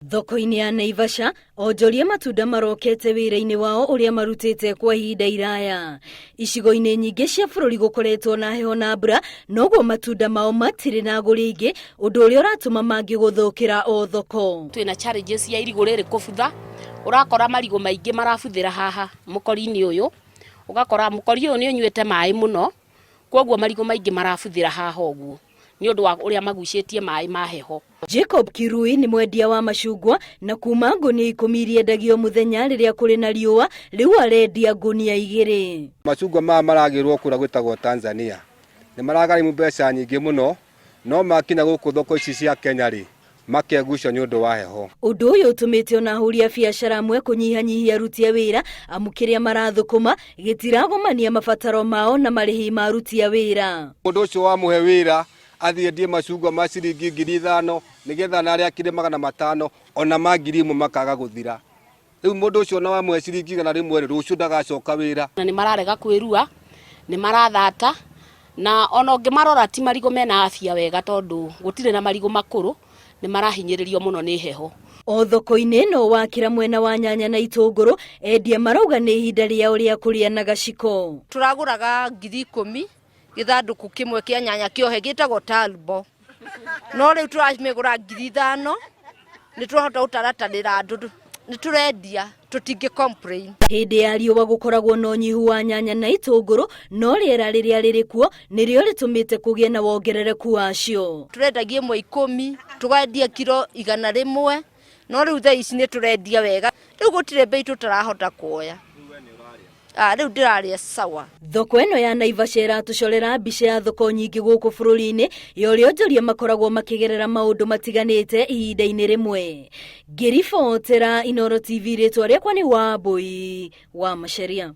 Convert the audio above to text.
Thoko-ini ya Naivasha, onjoria matunda marokete wira-ini wao uria marutite kwa ihinda iraya. Icigo-ini nyingi cia bururi gukoretwo na heho na mbura, noguo matunda mao matiri na aguri ingi, undu uria uratuma mangiguthukira o thoko. Twina challenges ya irigu riri kubutha, urakora marigo maingi marabuthira haha mukori-ini uyu, ugakora mukori uyu ni unyuite mai muno, koguo marigo maingi marabuthira haha uguo ni undu wa uria magucitie mai ma heho. Jacob Kirui ni mwendia wa macungwa na kuma nguni 10 iriendagio muthenya riria kuri na riua, riu arendia ngunia 2. Macungwa maragirwo kura gwitagwo Tanzania ni maragarimu mbeca nyingi muno, no makinya guku thoko ici cia Kenya ri makegucio ni undu wa heho. Undu uyu utumite ona huria biashara amwe kunyihanyihia aruti a wira amukiria marathukuma gitiragomania mabataro mao na marihi ma aruti a wira. Undu ucio wa muhe wira athie ndie macungwa ma ciringi 5,000 nigetha na aria kire 500 ona ma 1,000 makaga guthira. Riu mundu ucio na wa muhe ciringi 100 rucio ndagacoka wira. Na ni mararega kwirua, ni marathata, na ona ungimarora ti marigo mena afia wega tondu gutire na marigo makuru, ni marahinyiririo muno ni heho. O thoko-ini no wakira mwena wa nyanya na itunguru, endia marauga ni ihinda riao ria kuria na gaciko. Turaguraga 10,000 githanduku kimwe kia nyanya kiohe gitagwo talbo, no riu turamigura 5,000 ni turahota utaratanira andu ni turendia tutingi complain. Hindi ya riua gukoragwo no nyihu wa nyanya na itunguru, no riera riria ririkuo nirio ritumite kugie na wongerereku wacio. Turendagie 10 tugendia kilo 100, no riu thaa ici ni turendia wega, riu gutire bei tutarahota kuoya. Riu ndiraria sawa. Thoko eno ya Naivasha iratucorera mbica ya thoko nyingi guku bururi-ini, yorio onjoria makoragwo makigerera maundu matiganite ihinda-ini rimwe. Ngiribotera Inooro TV ritwa riakwa ni Wambui wa Macharia.